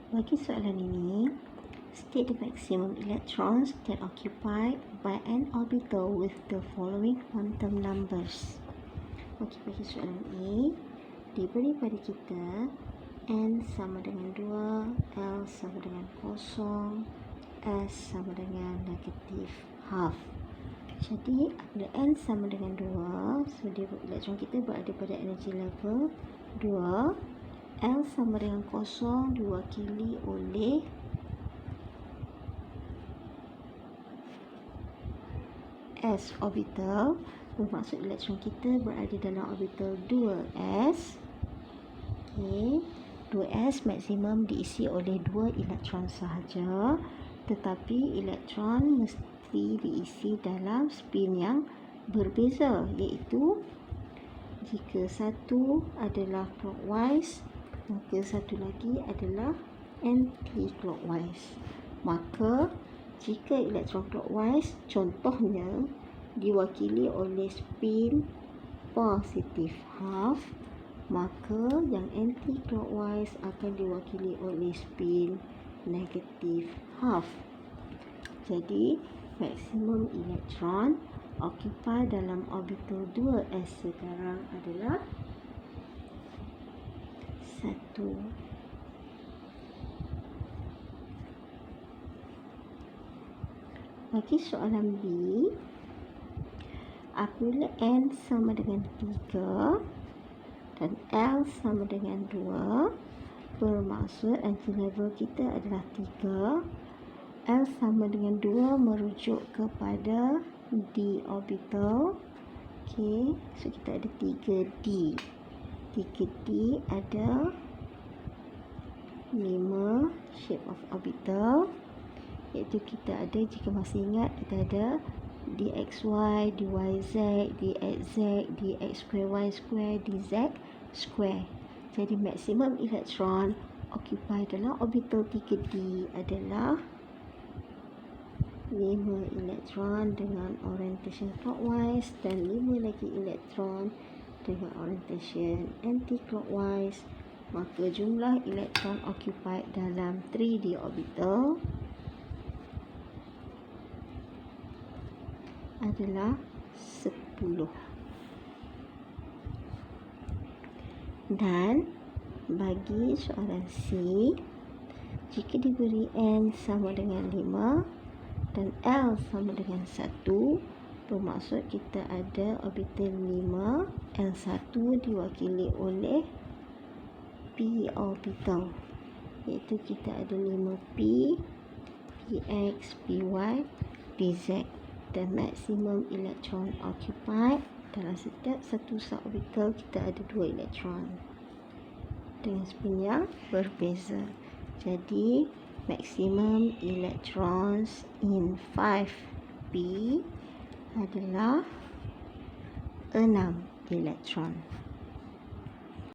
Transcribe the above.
Bagi soalan ini, state the maximum electrons that occupied by an orbital with the following quantum numbers. Okey, bagi soalan ini, diberi pada kita N sama dengan 2, L sama dengan 0, S sama dengan negatif half. Jadi, apabila N sama dengan 2, so elektron kita berada pada energy level 2. L sama dengan 0 diwakili oleh S orbital, bermaksud elektron kita berada dalam orbital 2s. Okay. 2s maksimum diisi oleh 2 elektron sahaja, tetapi elektron mesti diisi dalam spin yang berbeza, iaitu jika satu adalah clockwise, maka satu lagi adalah anti-clockwise. Maka jika elektron clockwise contohnya diwakili oleh spin positif half, maka yang anti-clockwise akan diwakili oleh spin negatif half. Jadi maksimum elektron occupy dalam orbital 2s sekarang adalah 1. Bagi soalan B, apabila N sama dengan 3 dan L sama dengan 2, bermaksud energy level kita adalah 3. L sama dengan 2 merujuk kepada D orbital. Okay, so kita ada 3D. 3D ada 5 shape of orbital, iaitu kita ada, jika masih ingat, kita ada dxy, dyz, dxz, dx square y square, dz square. Jadi maksimum elektron occupy dalam orbital 3D adalah 5 elektron dengan orientation clockwise dan 5 lagi elektron dengan orientation anti-clockwise. Maka jumlah elektron occupied dalam 3D orbital adalah 10. Dan bagi soalan C, jika diberi N sama dengan 5 dan L sama dengan 1, bermaksud kita ada orbital 5, L1 diwakili oleh P orbital, iaitu kita ada 5P, Px, Py, Pz. Dan maksimum elektron occupied dalam setiap satu suborbital kita ada 2 elektron dengan spin yang berbeza. Jadi maximum electrons in 5p adalah 6 elektron.